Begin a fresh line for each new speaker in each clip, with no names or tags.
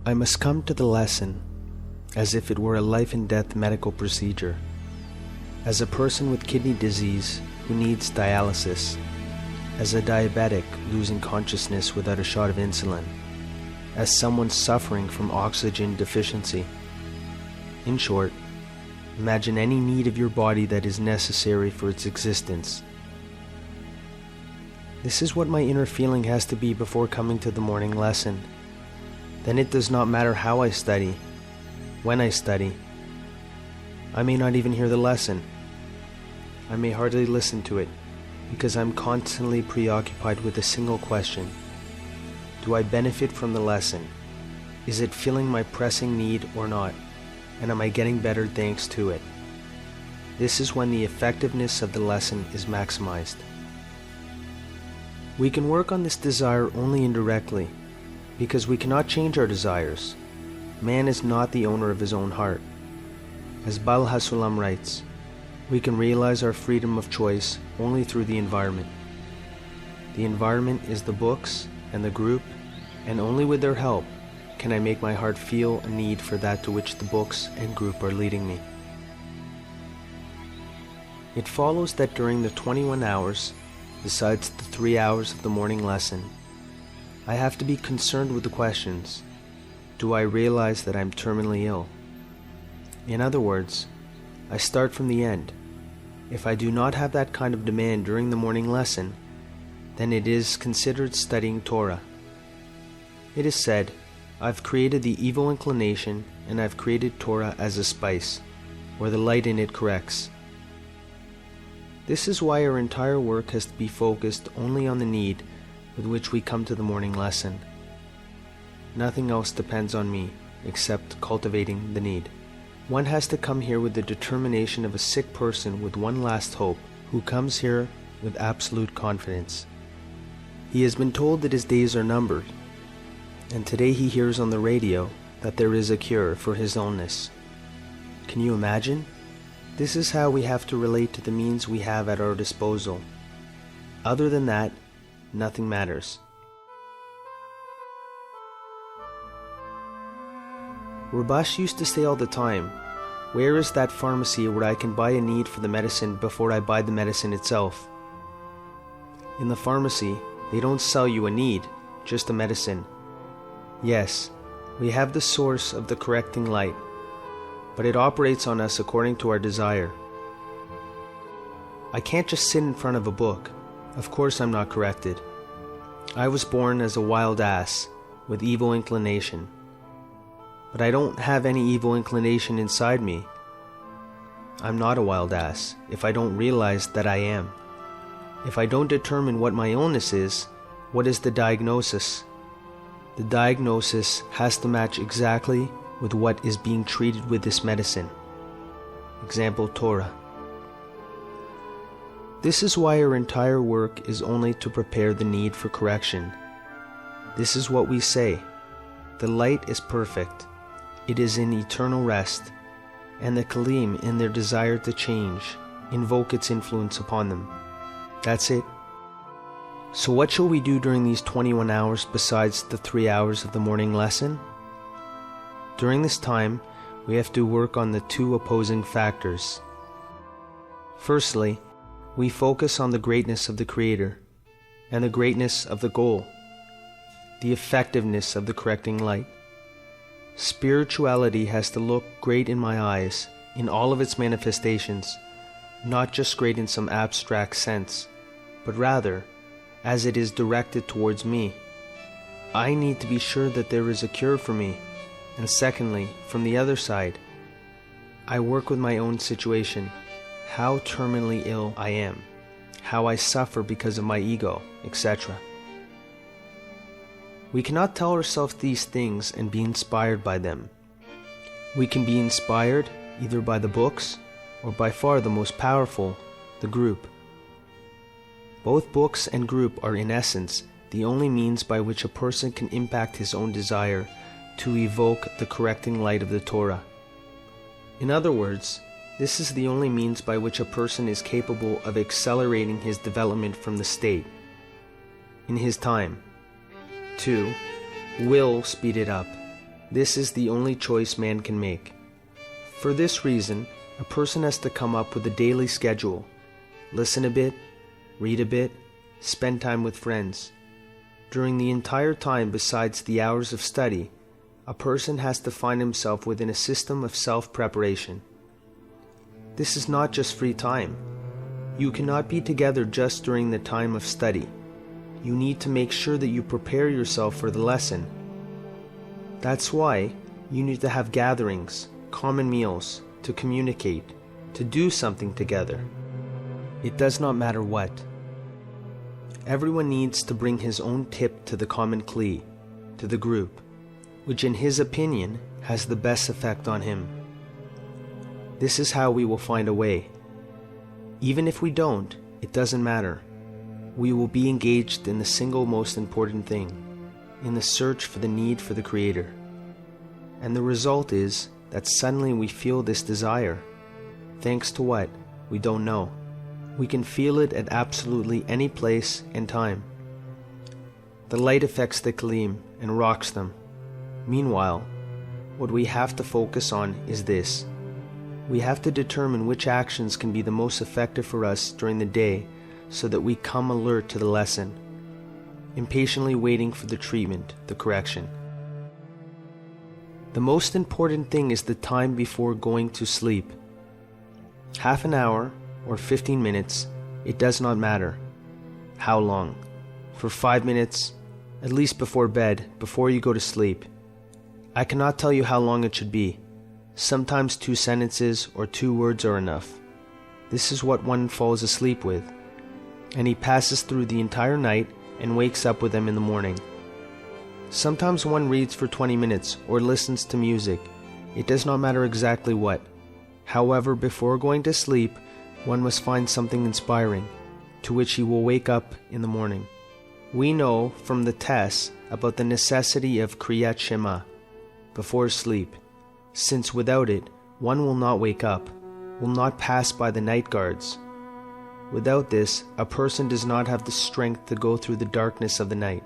I must come to the lesson as if it were a life and death medical procedure, as a person with kidney disease who needs dialysis, as a diabetic losing consciousness without a shot of insulin, as someone suffering from oxygen deficiency. In short, imagine any need of your body that is necessary for its existence. This is what my inner feeling has to be before coming to the morning lesson. Then it does not matter how I study, when I study. I may not even hear the lesson. I may hardly listen to it, because I'm constantly preoccupied with a single question. Do I benefit from the lesson? Is it filling my pressing need or not? And am I getting better thanks to it? This is when the effectiveness of the lesson is maximized. We can work on this desire only indirectly, because we cannot change our desires. Man is not the owner of his own heart. As Bal Hasulam writes, we can realize our freedom of choice only through the environment. The environment is the books and the group, and only with their help can I make my heart feel a need for that to which the books and group are leading me. It follows that during the 21 hours, besides the 3 hours of the morning lesson, I have to be concerned with the questions. Do I realize that I'm terminally ill? In other words, I start from the end. If I do not have that kind of demand during the morning lesson, then it is considered studying Torah. It is said, I've created the evil inclination and I've created Torah as a spice, or the light in it corrects. This is why our entire work has to be focused only on the need with which we come to the morning lesson. Nothing else depends on me except cultivating the need. One has to come here with the determination of a sick person with one last hope, who comes here with absolute confidence. He has been told that his days are numbered, and today he hears on the radio that there is a cure for his illness. Can you imagine? This is how we have to relate to the means we have at our disposal. Other than that, nothing matters. Rabash used to say all the time, where is that pharmacy where I can buy a need for the medicine before I buy the medicine itself? In the pharmacy, they don't sell you a need, just a medicine. Yes, we have the source of the correcting light, but it operates on us according to our desire. I can't just sit in front of a book. Of course I'm not corrected. I was born as a wild ass with evil inclination. But I don't have any evil inclination inside me. I'm not a wild ass if I don't realize that I am. If I don't determine what my illness is, what is the diagnosis? The diagnosis has to match exactly with what is being treated with this medicine. Example, Torah. This is why our entire work is only to prepare the need for correction. This is what we say. The light is perfect. It is in eternal rest, and the Kalim, in their desire to change, invoke its influence upon them. That's it. So what shall we do during these 21 hours besides the 3 hours of the morning lesson? During this time, we have to work on the two opposing factors. Firstly, we focus on the greatness of the Creator and the greatness of the goal, the effectiveness of the correcting light. Spirituality has to look great in my eyes, in all of its manifestations, not just great in some abstract sense, but rather as it is directed towards me. I need to be sure that there is a cure for me. And secondly, from the other side, I work with my own situation, how terminally ill I am, how I suffer because of my ego, etc. We cannot tell ourselves these things and be inspired by them. We can be inspired either by the books or by far the most powerful, the group. Both books and group are in essence the only means by which a person can impact his own desire to evoke the correcting light of the Torah. In other words, this is the only means by which a person is capable of accelerating his development from the state in his time. 2. Will speed it up. This is the only choice man can make. For this reason, a person has to come up with a daily schedule. Listen a bit, read a bit, spend time with friends. During the entire time besides the hours of study, a person has to find himself within a system of self-preparation. This is not just free time. You cannot be together just during the time of study. You need to make sure that you prepare yourself for the lesson. That's why you need to have gatherings, common meals, to communicate, to do something together. It does not matter what. Everyone needs to bring his own tip to the common kli, to the group, which in his opinion has the best effect on him. This is how we will find a way. Even if we don't, it doesn't matter. We will be engaged in the single most important thing, in the search for the need for the Creator. And the result is that suddenly we feel this desire. Thanks to what? We don't know. We can feel it at absolutely any place and time. The light affects the kalim and rocks them. Meanwhile, what we have to focus on is this. We have to determine which actions can be the most effective for us during the day so that we come alert to the lesson, impatiently waiting for the treatment, the correction. The most important thing is the time before going to sleep. Half an hour or 15 minutes, it does not matter. How long? For 5 minutes, at least before bed, before you go to sleep. I cannot tell you how long it should be. Sometimes 2 sentences or 2 words are enough. This is what one falls asleep with, and he passes through the entire night and wakes up with them in the morning. Sometimes one reads for 20 minutes or listens to music. It does not matter exactly what. However, before going to sleep, one must find something inspiring, to which he will wake up in the morning. We know from the tests about the necessity of Kriyat Shema before sleep, since without it, one will not wake up, will not pass by the night guards. Without this, a person does not have the strength to go through the darkness of the night.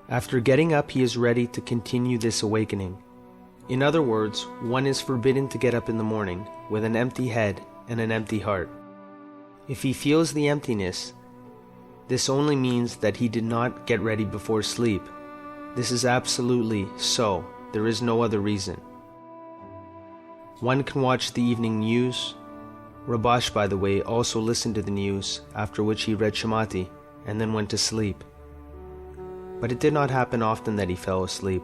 After getting up, he is ready to continue this awakening. In other words, one is forbidden to get up in the morning with an empty head and an empty heart. If he feels the emptiness, this only means that he did not get ready before sleep. This is absolutely so. There is no other reason. One can watch the evening news. Rabash, by the way, also listened to the news, after which he read Shamati and then went to sleep. But it did not happen often that he fell asleep.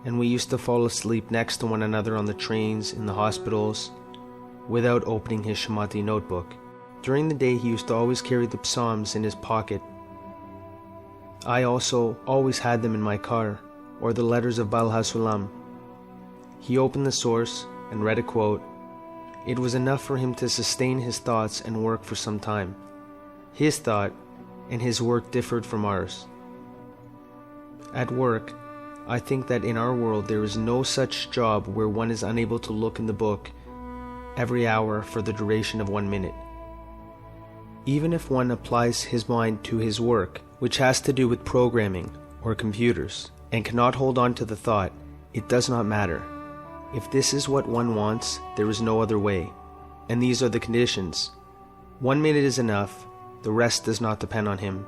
And we used to fall asleep next to one another on the trains, in the hospitals, without opening his Shamati notebook. During the day, he used to always carry the Psalms in his pocket. I also always had them in my car, or the letters of Baal HaSulam. He opened the source and read a quote. It was enough for him to sustain his thoughts and work for some time. His thought and his work differed from ours. At work, I think that in our world there is no such job where one is unable to look in the book every hour for the duration of 1 minute. Even if one applies his mind to his work, which has to do with programming or computers, and cannot hold on to the thought, it does not matter. If this is what one wants, there is no other way. And these are the conditions. 1 minute is enough, the rest does not depend on him.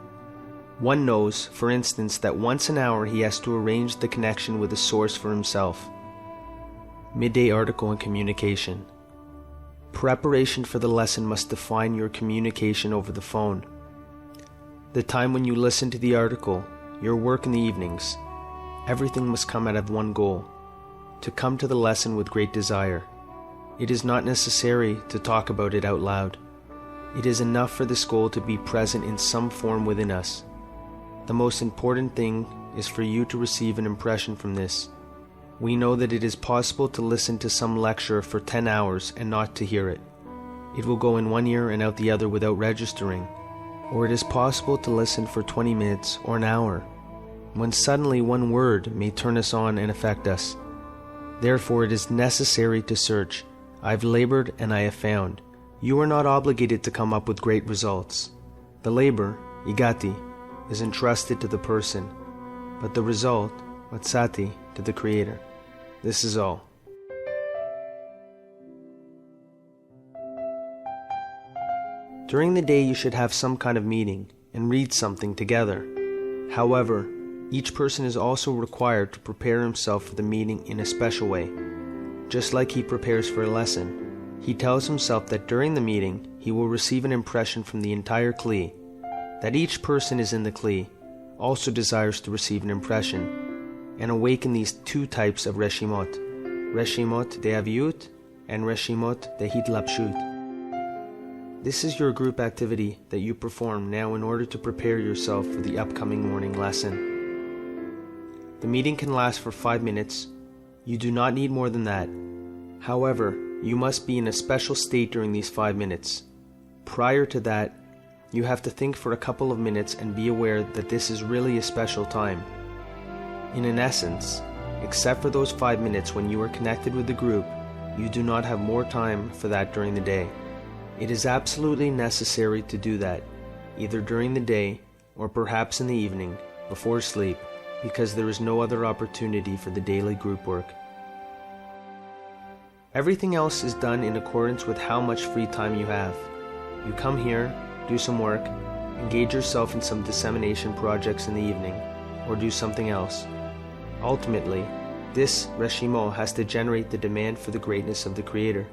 One knows, for instance, that once an hour he has to arrange the connection with a source for himself. Midday article and communication. Preparation for the lesson must define your communication over the phone. The time when you listen to the article, your work in the evenings, everything must come out of one goal, to come to the lesson with great desire. It is not necessary to talk about it out loud. It is enough for this goal to be present in some form within us. The most important thing is for you to receive an impression from this. We know that it is possible to listen to some lecture for 10 hours and not to hear it. It will go in one ear and out the other without registering. Or it is possible to listen for 20 minutes or an hour, when suddenly one word may turn us on and affect us. Therefore it is necessary to search. I've labored and I have found. You are not obligated to come up with great results. The labor, igati, is entrusted to the person, but the result, Watsati to the Creator. This is all. During the day you should have some kind of meeting and read something together. However, each person is also required to prepare himself for the meeting in a special way. Just like he prepares for a lesson, he tells himself that during the meeting he will receive an impression from the entire Kli, that each person is in the Kli also desires to receive an impression and awaken these two types of Reshimot, Reshimot de Aviut and Reshimot de Hitlapshut. This is your group activity that you perform now in order to prepare yourself for the upcoming morning lesson. The meeting can last for 5 minutes. You do not need more than that. However, you must be in a special state during these 5 minutes. Prior to that, you have to think for a couple of minutes and be aware that this is really a special time. In an essence, except for those 5 minutes when you are connected with the group, you do not have more time for that during the day. It is absolutely necessary to do that, either during the day or perhaps in the evening, before sleep, because there is no other opportunity for the daily group work. Everything else is done in accordance with how much free time you have. You come here, do some work, engage yourself in some dissemination projects in the evening, or do something else. Ultimately, this Reshimo has to generate the demand for the greatness of the Creator,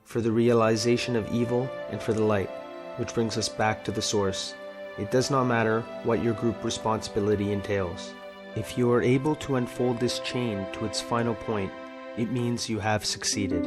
for the realization of evil and for the light, which brings us back to the source. It does not matter what your group responsibility entails. If you are able to unfold this chain to its final point, it means you have succeeded.